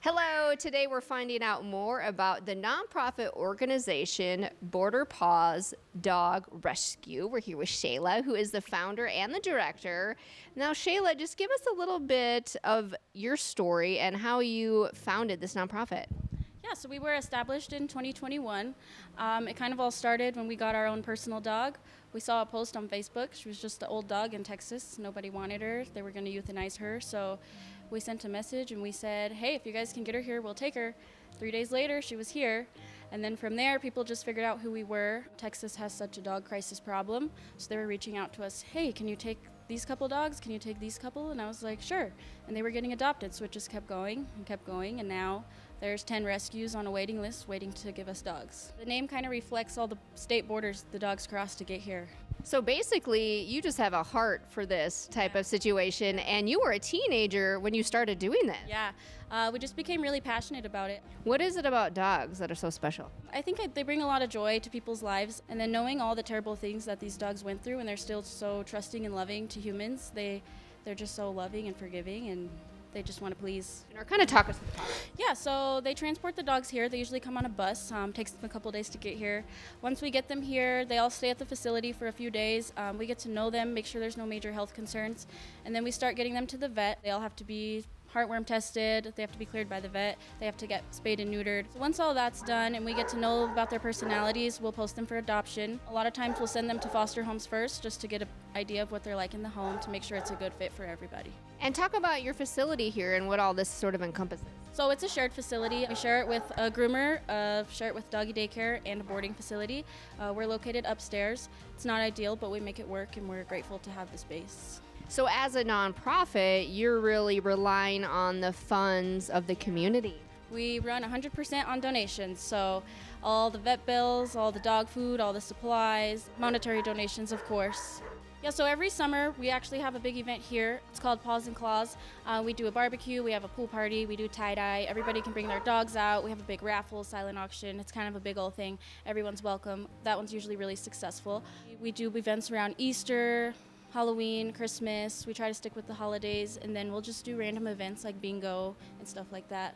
Hello, today we're finding out more about the nonprofit organization Border Paws Dog Rescue. We're here with Shaila, who is the founder and the director. Now, Shaila, just give us a little bit of your story and how you founded this nonprofit. Yeah, so we were established in 2021. It kind of all started when we got our own personal dog. We saw a post on Facebook. She was just an old dog in Texas. Nobody wanted her. They were going to euthanize her. So we sent a message and we said, hey, if you guys can get her here, we'll take her. 3 days later, she was here. And then from there, people just figured out who we were. Texas has such a dog crisis problem. So they were reaching out to us, hey, can you take these couple dogs? Can you take these couple? And I was like, sure. And they were getting adopted. So it just kept going and kept going. And now there's 10 rescues on a waiting list waiting to give us dogs. The name kind of reflects all the state borders the dogs cross to get here. So basically, you just have a heart for this type of situation, and you were a teenager when you started doing this. Yeah, we just became really passionate about it. What is it about dogs that are so special? I think they bring a lot of joy to people's lives, and then knowing all the terrible things that these dogs went through, and they're still so trusting and loving to humans. They're just so loving and forgiving, and they just want to please. Or kind of talk us through the process. Yeah, so they transport the dogs here. They usually come on a bus. Takes them a couple days to get here. Once we get them here, they all stay at the facility for a few days. We get to know them, make sure there's no major health concerns, and then we start getting them to the vet. They all have to be heartworm tested, they have to be cleared by the vet, they have to get spayed and neutered. So once all that's done and we get to know about their personalities, we'll post them for adoption. A lot of times we'll send them to foster homes first just to get an idea of what they're like in the home to make sure it's a good fit for everybody. And talk about your facility here and what all this sort of encompasses. So it's a shared facility. We share it with a groomer, share it with doggy daycare and a boarding facility. We're located upstairs. It's not ideal, but we make it work and we're grateful to have the space. So as a nonprofit, you're really relying on the funds of the community. We run 100% on donations, so all the vet bills, all the dog food, all the supplies, monetary donations, of course. Yeah, so every summer we actually have a big event here. It's called Paws and Claws. We do a barbecue, we have a pool party, we do tie-dye. Everybody can bring their dogs out. We have a big raffle, silent auction. It's kind of a big old thing. Everyone's welcome. That one's usually really successful. We do events around Easter, Halloween, Christmas. We try to stick with the holidays, and then we'll just do random events like bingo and stuff like that.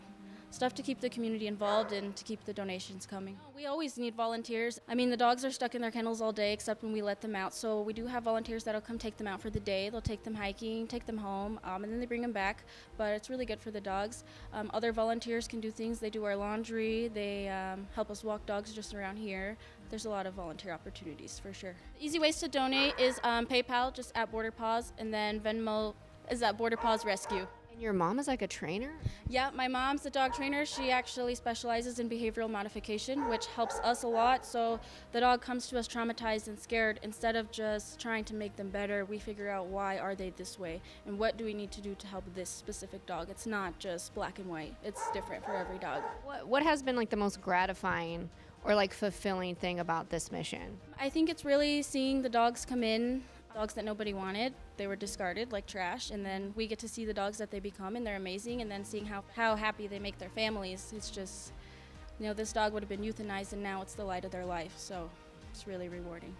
Stuff to keep the community involved and to keep the donations coming. We always need volunteers. I mean, the dogs are stuck in their kennels all day except when we let them out, so we do have volunteers that'll come take them out for the day. They'll take them hiking, take them home, and then they bring them back, but it's really good for the dogs. Other volunteers can do things. They do our laundry. They help us walk dogs just around here. There's a lot of volunteer opportunities for sure. Easy ways to donate is PayPal, just at Border Paws, and then Venmo is at Border Paws Rescue. And your mom is like a trainer? Yeah, my mom's a dog trainer. She actually specializes in behavioral modification, which helps us a lot. So the dog comes to us traumatized and scared. Instead of just trying to make them better, we figure out why are they this way and what do we need to do to help this specific dog. It's not just black and white. It's different for every dog. What has been like the most gratifying or like fulfilling thing about this mission? I think it's really seeing the dogs come in, dogs that nobody wanted. They were discarded like trash, and then we get to see the dogs that they become, and they're amazing, and then seeing how happy they make their families. It's just, this dog would have been euthanized, and now it's the light of their life, so it's really rewarding.